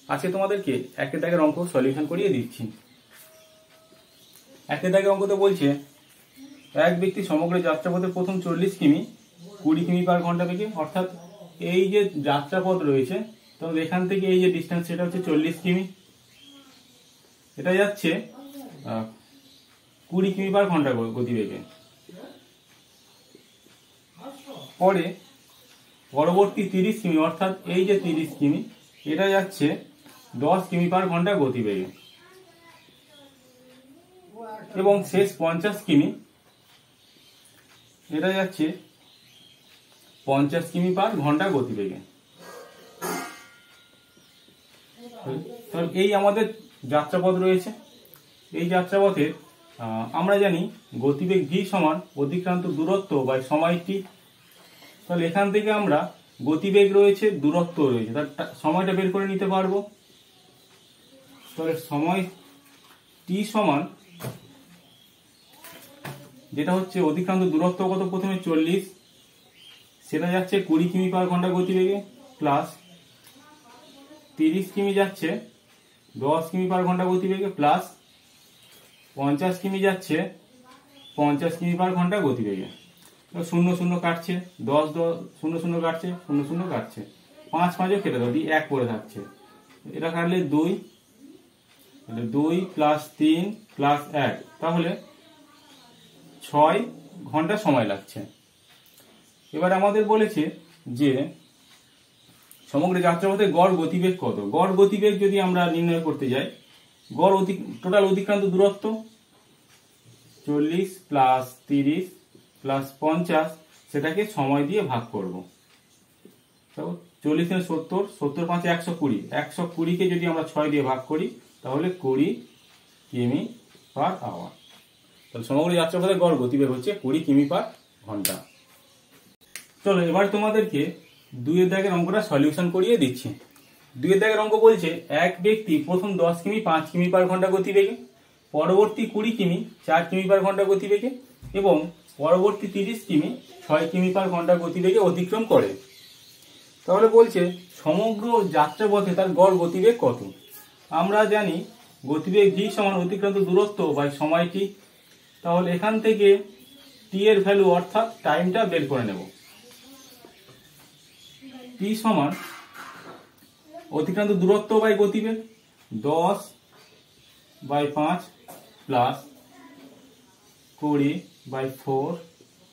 আজকে তোমাদেরকে একের দাগের অঙ্ক সলিউশন করিয়ে দিচ্ছি। একের দাগের অঙ্কতে বলছে এক ব্যক্তি সমগ্র যাত্রাপথে প্রথম 40 কিমি 20 কিমি পার ঘন্টা বেগে, অর্থাৎ এই যে যাত্রাপথ রয়েছে তাহলে এখান থেকে এই যে ডিস্টেন্স সেটা হচ্ছে 40 কিমি, এটা যাচ্ছে 20 কিমি পার ঘন্টা গতিবেগে। পরে পরবর্তী 30 কিমি অর্থাৎ এই যে 30 কিমি এটা যাচ্ছে 10 কিমি পার ঘন্টা গতিবেগে, এবং শেষ 50 কিমি এটা যাচ্ছে 50 কিমি পার ঘন্টা গতিবেগে। এই আমাদের যাত্রাপথ রয়েছে। এই যাত্রাপথে আমরা জানি গতিবেগ v সমান অতিক্রান্ত দূরত্ব বাই সময় t। তাহলে এখান থেকে আমরা গতিবেগ রয়েছে, দূরত্ব রয়েছে, তার সময়টা বের করে নিতে পারবো। তাহলে সময় t সমান যেটা হচ্ছে অতিক্রান্ত দূরত্ব কত, প্রথমে 40, সেটা যাচ্ছে 20 কিমি পার ঘন্টা গতিবেগে, প্লাস 30 কিমি যাচ্ছে 10 কিমি পার ঘন্টা গতিবেগে, প্লাস 50 কিমি যাচ্ছে 50 কিমি পার ঘন্টা গতিবেগে। 0 0 কাটছে, 10 0 0 কাটছে, 0 0 কাটছে, 5 5ও কেটে দাও, 1 পড়ে থাকছে। এটা কাটলে 2 প্লাস 3 প্লাস 1, তাহলে 6 ঘন্টা সময় লাগছে। এবার আমাদের বলেছে যে সমগ্র যাত্রাপথে গড় গতিবেগ কত। গড় গতিবেগ যদি আমরা নির্ণয় করতে যাই, গড় টোটাল অতিক্রান্ত দূরত্ব 40 প্লাস 30 প্লাস 50, সেটাকে সময় দিয়ে ভাগ করব। 40 থেকে 70, 70 5 120, 120 কে যদি আমরা 6 দিয়ে ভাগ করি তাহলে 20 কিমি পার আওয়ার। তাহলে সমগ্র যাত্রাপথে গড় গতিবেগ হচ্ছে 20 কিমি পার ঘন্টা। চলো এবার তোমাদেরকে 2 এর দাগের অঙ্কটা সলিউশন করিয়ে দিচ্ছি। 2 এর দাগের অঙ্ক বলছে এক ব্যক্তি প্রথম 10 কিমি 5 কিমি পার ঘন্টা গতিবেগে, পরবর্তী 20 কিমি 4 কিমি পার ঘন্টা গতিবেগে এবং পরবর্তী 30 কিমি 6 কিমি পার ঘন্টা গতিবেগে অতিক্রম করে। তাহলে বলছে সমগ্র যাত্রাপথে তার গড় গতিবেগ কত। আমরা জানি গতিবেগ v সমান অতিক্রান্ত দূরত্ব বাই সময় t। তাহলে এখান থেকে t এর ভ্যালু অর্থাৎ টাইমটা বের করে নেব। t সমান অতিক্রান্ত দূরত্ব বাই গতিবেগ 10 by 5 plus 20 by 4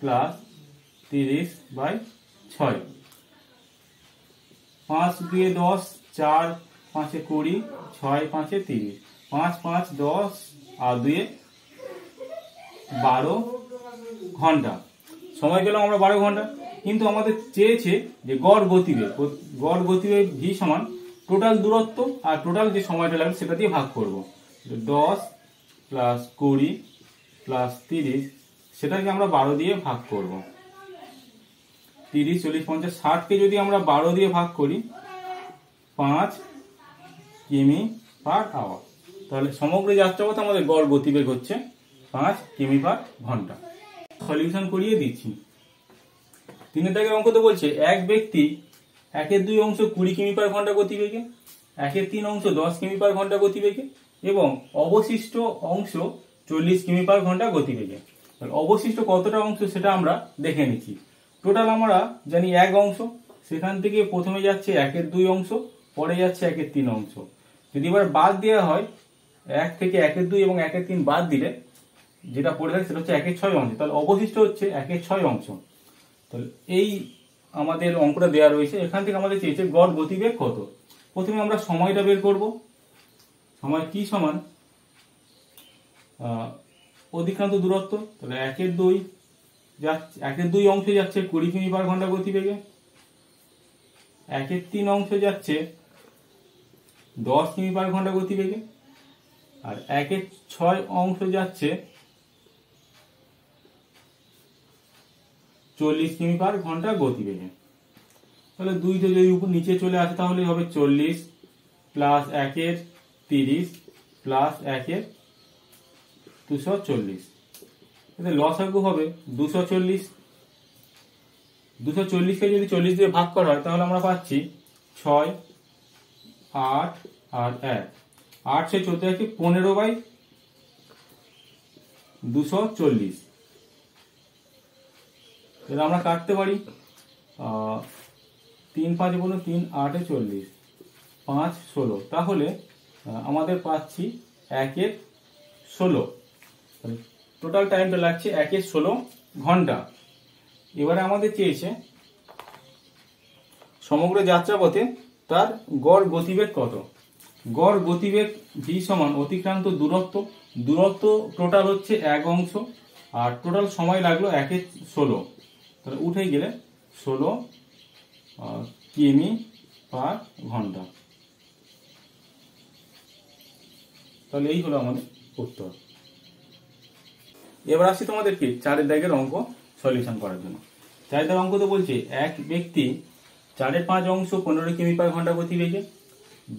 plus 30 by 6। 5 2 10, 4 5 20, 6 5 30, 5 5 10 আর 2 12 ঘন্টা সময় পেলাম আমরা 12 ঘন্টা। কিন্তু আমাদের চেয়েছে যে গড় গতিবেগ v সমান টোটাল দূরত্ব আর টোটাল যে সময়টা লাগবে সেটা দিয়ে ভাগ করব। 10 প্লাস 20 প্লাস 30, সেটাকে আমরা 12 দিয়ে ভাগ করব। 30 40 50 60 কে যদি আমরা 12 দিয়ে ভাগ করি 5 কিমি পার আওয়ার। তাহলে সমগ্র যাত্রাপথে আমাদের গড় গতিবেগ হচ্ছে 5 কিমি পার ঘন্টা। সলিউশন করিয়ে দিচ্ছি। 3 এর দাগের অঙ্কতে বলছে এক ব্যক্তি 1/2 অংশ 20 কিমি পার ঘন্টা গতিবেগে, 1/3 অংশ 10 কিমি পার ঘন্টা গতিবেগে এবং অবশিষ্ট অংশ 40 কিমি পার ঘন্টা গতিবেগে। অবশিষ্ট কতটা অংশ সেটা আমরা দেখে নিচ্ছি। টোটাল আমরা জানি 1 অংশ, সেখান থেকে প্রথমে যাচ্ছে 1/2 অংশ, পরে যাচ্ছে 1/3 অংশ। যদি এবার বাদ দেওয়া হয় 1 থেকে 1/2 এবং 1/3 বাদ দিলে যেটা পড়ে থাকে সেটা হচ্ছে 1/6 অংশ। তাহলে অবশিষ্ট হচ্ছে 1/6 অংশ। তাহলে এই আমাদের অঙ্কটা দেওয়া রয়েছে। এখান থেকে আমাদের চেয়েছে গড় গতিবেগ কত। প্রথমে আমরা সময়টা বের করব। সময় t সমান অতিক্রান্ত দূরত্ব, তাহলে 1/2 অংশ যাচ্ছে 20 কিমি পার ঘন্টা গতিবেগে, 1/3 অংশ যাচ্ছে 10 কিমি পার ঘন্টা গতিবেগে, আর 1/6 অংশ যাচ্ছে 40 কিমি পার ঘন্টা গতিবেগে। তাহলে 2 যদি উপর নিচে চলে আসে তাহলে হবে 40 প্লাস 1/30 প্লাস 1/240। এতে লসাগু হবে 240। 240 কে যদি 40 দিয়ে ভাগ করা হয় তাহলে আমরা পাচ্ছি 6 8 আর 1, 8 6 14 আছে 15/240। এটা আমরা কাটতে পারি 3 5 3 8 40, 5 16, তাহলে আমাদের পাচ্ছি 1 16। টোটাল টাইমটা লাগছে 1 16 ঘন্টা। এবারে আমাদের চেয়েছে সমগ্র যাত্রাপথে তার গড় গতিবেগ কত। গড় গতিবেগ ভি সমান অতিক্রান্ত দূরত্ব, দূরত্ব টোটাল হচ্ছে 1 অংশ, আর টোটাল সময় লাগলো 1 16, তাহলে উঠে গেলে 16 কিমি পার ঘন্টা। তাহলে এই হলো আমাদের উত্তর। এবার আসছি তোমাদেরকে 4 দাগের অঙ্ক সলিউশন করার জন্য। 4 দাগের অঙ্ক তো বলছে এক ব্যক্তি 4 5 অংশ 15 কিমি পার ঘন্টা গতিবেগে,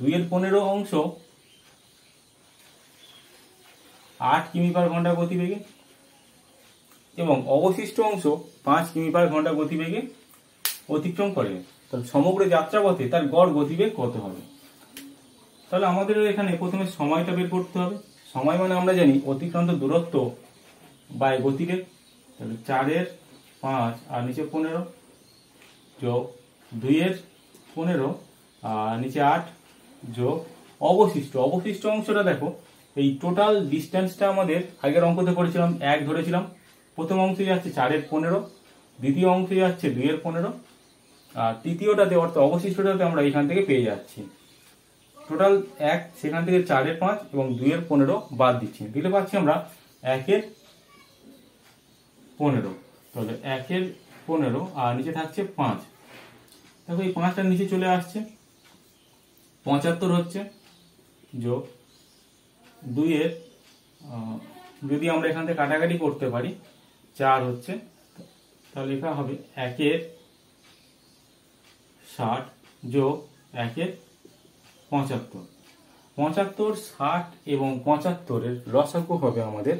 2 15 অংশ 8 কিমি পার ঘন্টা গতিবেগে এবং অবশিষ্ট অংশ 5 কিমি পার ঘন্টা গতিবেগে অতিক্রম করে। তাহলে সমগ্র যাত্রাপথে তার গড় গতিবেগ কত হবে। তাহলে আমাদের এখানে প্রথমে সময়টা বের করতে হবে। সময় মানে আমরা জানি অতিক্রান্ত দূরত্ব বাই গতিবেগ। তাহলে 4 5 আর নিচে 15 যোগ 2 15 আর নিচে 8 যোগ অবশিষ্ট অংশটা দেখো, এই টোটাল ডিস্টেন্সটা আমাদের আগের অঙ্কতে করেছিলাম 1 ধরেছিলাম। প্রথম অংশে যাচ্ছে 4 15, দ্বিতীয় অংশে যাচ্ছে 2 15, আর তৃতীয়টাতে অর্থাৎ অবশিষ্টটাতে আমরা এখান থেকে পেয়ে যাচ্ছি টোটাল 1, সেখান থেকে 4 5 এবং 2 15 বাদ দিচ্ছি, দিলে পাচ্ছি আমরা 1 15। তাহলে 1 15 আর নিচে থাকছে 5। দেখো এই 5টার নিচে চলে আসছে 75 হচ্ছে, যোগ 2 যদি আমরা এখান থেকে কাটাকাটি করতে পারি 4 হচ্ছে, তাহলে লেখা হবে 1 60 যোগ 1 75। 75 60 এবং 75-এর লসাগু হবে আমাদের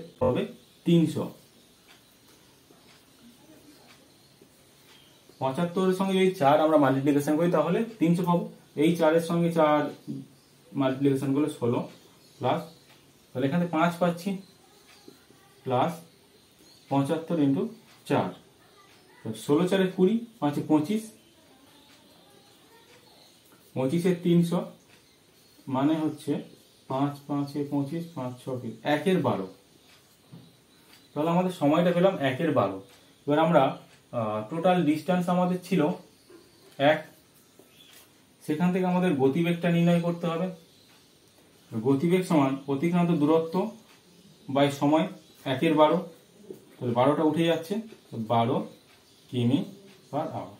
300। 75-এর সঙ্গে যদি 4 আমরা মাল্টিপ্লিকেশন করি তাহলে 300 পাবো। এই 4-এর সঙ্গে 4 মাল্টিপ্লিকেশন করলে 16 প্লাস, তাহলে এখানে 5 পাচ্ছি প্লাস 75 ইন্টু 4, 16 4 20, 5 25, 25 300 মানে হচ্ছে 5 5 25, 5 6 1 12। তাহলে আমাদের সময়টা পেলাম 1 12। এবার আমরা টোটাল ডিস্টেন্স আমাদের ছিল 1, সেখান থেকে আমাদের গতিবেগটা নির্ণয় করতে হবে। গতিবেগ সমান অতিক্রান্ত দূরত্ব বাই সময় 1 12, তাহলে 12টা উঠে যাচ্ছে, 12 কিমি পার আওয়ার।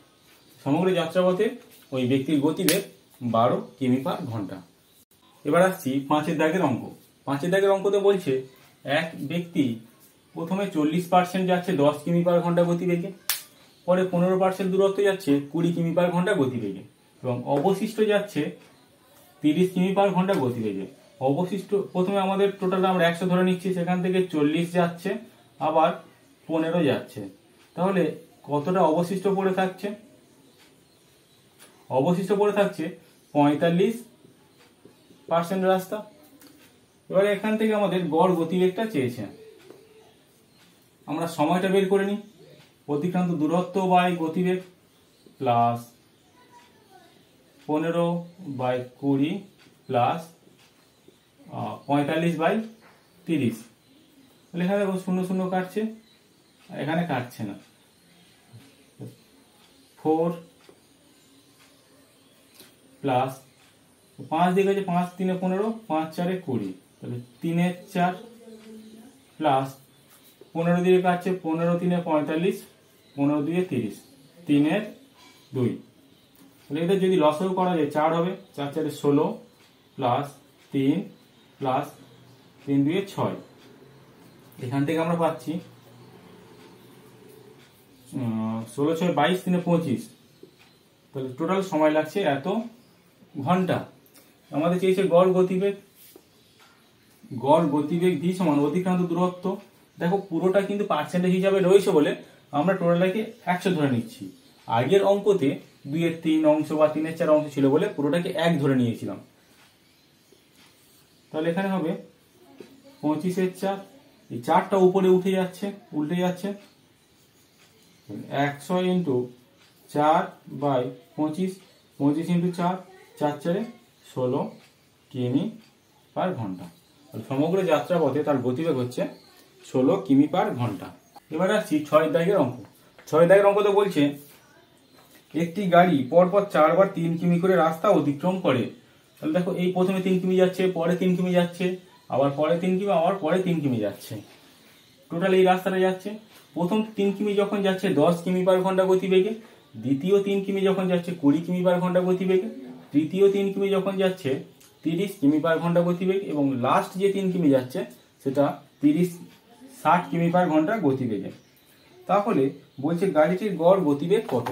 সমগ্র যাত্রাপথে ওই ব্যক্তির গতিবেগ 12 কিমি পার ঘন্টা। এবার আসছি 5 দাগের অঙ্ক। 5 দাগের অঙ্কতে বলছে এক ব্যক্তি প্রথমে 40% যাচ্ছে 10 কিমি পার ঘন্টা গতিবেগে, পরে 15% দূরত্ব যাচ্ছে 20 কিমি পার ঘন্টা গতিবেগে এবং অবশিষ্ট যাচ্ছে 30 কিমি পার ঘন্টা গতিবেগে। অবশিষ্ট প্রথমে আমাদের টোটাল আমরা 100 ধরে নিচ্ছি, সেখান থেকে 40 যাচ্ছে আবার 15 যাচ্ছে, তাহলে কতটা অবশিষ্ট পড়ে থাকছে। অবশিষ্ট পড়ে থাকছে 45% রাস্তা। এবারে এখান থেকে আমাদের গড় গতিবেগটা চেয়েছে, আমরা সময়টা বের করে নিই। অতিক্রান্ত দূরত্ব বাই গতিবেগ প্লাস 15/20 প্লাস 45/30। তাহলে এখানে 0 0 কাটছে, এখানে কাটছে না। 4 প্লাস 5 দিকে আছে 5 3 15, 5 4 20, তাহলে 3 4 প্লাস 15 দিয়ে কাটছে 15 3 45, 15 2 30, 3 2। তাহলে এটা যদি লসাগু করা যায় 4 হবে, 4 4 16 প্লাস 3 প্লাস 3 2 6। এখান থেকে আমরা পাচ্ছি 16 6 22, 3 25, তাহলে টোটাল সময় লাগছে এত ঘন্টা। আমাদের চেয়েছে গড় গতিবেগ। গড় গতিবেগ ভি সমান অতিক্রান্ত দূরত্ব। দেখো পুরোটা কিন্তু পার্সেন্টেজ হিসাবে রয়েছে বলে আমরা টোটালটাকে 100 ধরে নিচ্ছি। আগের অঙ্কতে 2 3 অংশ বা 3 4 অংশ ছিল বলে পুরোটাকে 1 ধরে নিয়েছিলাম। তাহলে এখানে হবে 25-এর 4, এই 4টা উপরে উল্টে যাচ্ছে 100 ইন্টু 4/25, 25 ইন্টু 4, 4×4 16 কিমি পার ঘন্টা। সমগ্র যাত্রাপথে তার গতিবেগ হচ্ছে 16 কিমি পার ঘন্টা। এবার আসছি 6 দাগের অঙ্ক। 6 দাগের অঙ্ক তো বলছে একটি গাড়ি পরপর 4 বার 3 কিমি করে রাস্তা অতিক্রম করে। তাহলে দেখো, এই প্রথমে 3 কিমি যাচ্ছে, পরে 3 কিমি যাচ্ছে, আবার পরে 3 কিমি, আবার পরে 3 কিমি যাচ্ছে। টোটাল এই রাস্তাটা যাচ্ছে। প্রথম 3 কিমি যখন যাচ্ছে 10 কিমি পার ঘন্টা গতিবেগে, দ্বিতীয় 3 কিমি যখন যাচ্ছে 20 কিমি পার ঘন্টা গতিবেগে, তৃতীয় 3 কিমি যখন যাচ্ছে 30 কিমি পার ঘন্টা গতিবেগ, এবং লাস্ট যে 3 কিমি যাচ্ছে সেটা 60 কিমি পার ঘন্টা গতিবেগে। তাহলে বলছে গাড়িটির গড় গতিবেগ কত?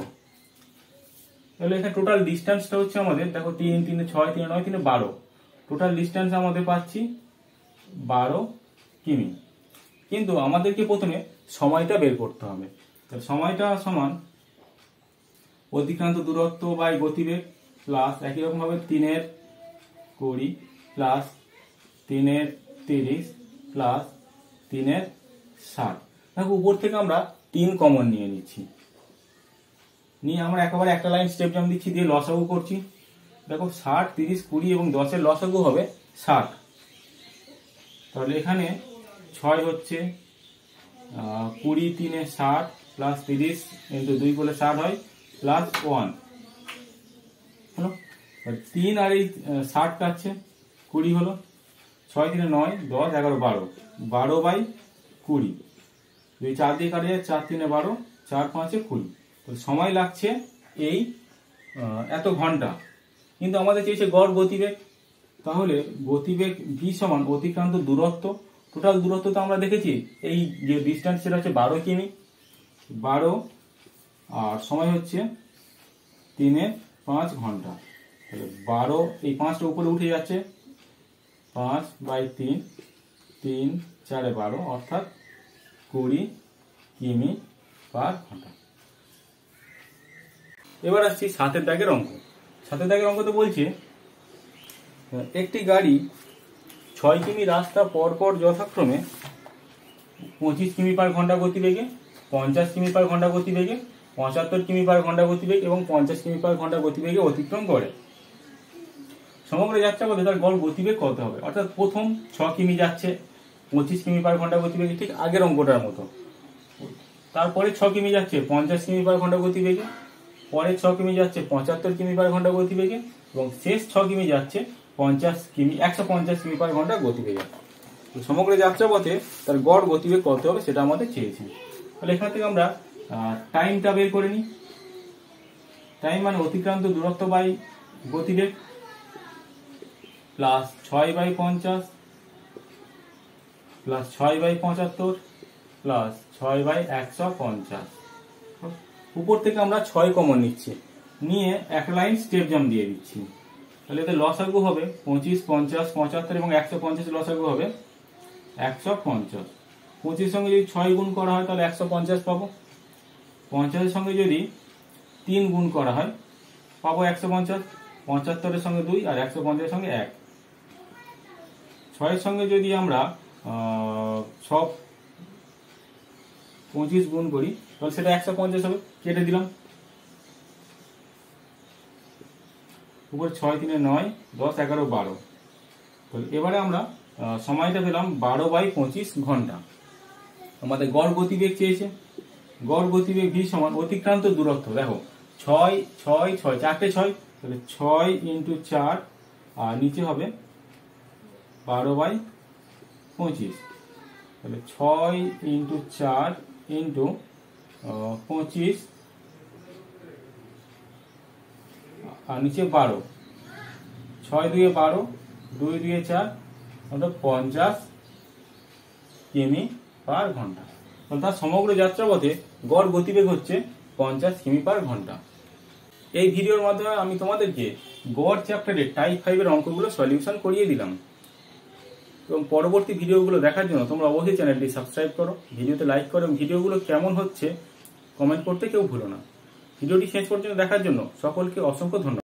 তাহলে এখানে টোটাল ডিস্টেন্সটা হচ্ছে আমাদের, দেখো 3, 3, 6, 3, 9, 3, 12, টোটাল ডিস্টেন্স আমাদের পাচ্ছি 12 কিমি। কিন্তু আমাদেরকে প্রথমে সময়টা বের করতে হবে। তাহলে সময়টা সমান অতিক্রান্ত দূরত্ব বাই গতিবেগ প্লাস একই রকম ভাবে 3-এর 20 প্লাস 3-এর 30 প্লাস 3-এর 60। দেখো, উপর থেকে আমরা 3 কমন নিয়ে নিচ্ছি, নিয়ে আমরা একেবারে একটা লাইন স্টেপ জাম্প দিচ্ছি, দিয়ে লসাগু করছি। দেখো 60, 30, 20 এবং 10-এর লসাগু হবে 60। তাহলে এখানে 6 হচ্ছে 20, 3-এ 60 প্লাস 30 ইন্টু 2 করলে 60 হয়, প্লাস 1 হলো। 3 আর এই 60 কাটছে, 20 হলো, 6, 3, 9, 10, 11, 12, 12/20। 2 4 দিয়ে কাটে যায়, 4, 3, 12, 4, 5, 20। তো সময় লাগছে এই এত ঘন্টা। কিন্তু আমাদের চেয়েছে গড় গতিবেগ। তাহলে গতিবেগ ভি সমান অতিক্রান্ত দূরত্ব। টোটাল দূরত্ব তো আমরা দেখেছি, এই যে ডিস্টেন্স সেটা হচ্ছে 12 কিমি, 12, আর সময় হচ্ছে 3-5 ঘন্টা। তাহলে 12, এই 5টা উপরে উঠে যাচ্ছে, 5/3, 3, 4, 12, অর্থাৎ 20 কিমি পার ঘন্টা। এবার আসছি 7 দাগের অঙ্ক। 7 দাগের অঙ্ক তো বলছে একটি গাড়ি 6 কিমি রাস্তা পরপর যথাক্রমে 25 কিমি পার ঘন্টা গতিবেগে, 50 কিমি পার ঘন্টা গতিবেগে, 75 কিমি পার ঘন্টা গতিবেগ এবং 50 কিমি পার ঘন্টা গতিবেগে অতিক্রম করে। সমগ্র যাত্রাপথে তার গড় গতিবেগ কত হবে? অর্থাৎ প্রথম 6 কিমি যাচ্ছে 25 কিমি পার ঘন্টা গতিবেগে, ঠিক আগের অঙ্কটার মতো। তারপরে 6 কিমি যাচ্ছে 50 কিমি পার ঘন্টা গতিবেগে, পরে 6 কিমি যাচ্ছে 75 কিমি পার ঘন্টা গতিবেগে, এবং শেষ 6 কিমি যাচ্ছে 150 কিমি পার ঘন্টা গতিবেগে। সমগ্র যাত্রাপথে তার গড় গতিবেগ কত হবে সেটা আমাদের চেয়েছি। তাহলে এখান থেকে আমরা টাইমটা বের করে নিই। টাইম মানে অতিক্রান্ত দূরত্ব বাই গতিবেগ প্লাস 6/50 প্লাস 6/75 প্লাস 6/150। উপর থেকে আমরা 6 কমন নিচ্ছি, নিয়ে এক লাইন স্টেপ জাম্প দিয়ে দিচ্ছি। তাহলে এতে লসাগু হবে 25, 50, 75 এবং 150, লসাগু হবে 150। 25 সঙ্গে যদি 6 গুণ করা হয় তাহলে 150 পাবো। 50-এর সঙ্গে যদি 3 গুণ করা হয় পাবো 150। 75-এর সঙ্গে 2 আর 150-এর সঙ্গে 1। 6-এর সঙ্গে যদি আমরা 25 গুণ করি তাহলে সেটা 150 হবে, কেটে দিলাম। উপরে 6, 3, 9, 10, 11, 12। এবারে আমরা সময়টা পেলাম 12/25 ঘন্টা। আমাদের গড় গতিবেগ চেয়েছে। গড় গতিবেগ ভি সমান অতিক্রান্ত দূরত্ব। দেখো 6, 6, 6, 4টে 6, তাহলে 6 ইন্টু 4 আর নিচে হবে 12/25। তাহলে 6 ইন্টু 4 ইন্টু 25 আর নিচে 12, 6 2 12, 2 2 4, অর্থাৎ 50 কিমি পার ঘন্টা। তার সমগ্র যাত্রাপথে গড় গতিবেগ হচ্ছে 50 কিমি পার ঘন্টা। এই ভিডিওর মাধ্যমে আমি তোমাদেরকে গড় চ্যাপ্টারে টাইপ 5-এর অঙ্কগুলো সলিউশন করিয়ে দিলাম। এবং পরবর্তী ভিডিওগুলো দেখার জন্য তোমরা অবশ্যই চ্যানেলটি সাবস্ক্রাইব করো, ভিডিওতে লাইক করো এবং ভিডিওগুলো কেমন হচ্ছে কমেন্ট করতে কেউ ভুলো না। ভিডিওটি শেষ পর্যন্ত দেখার জন্য সকলকে অসংখ্য ধন্যবাদ।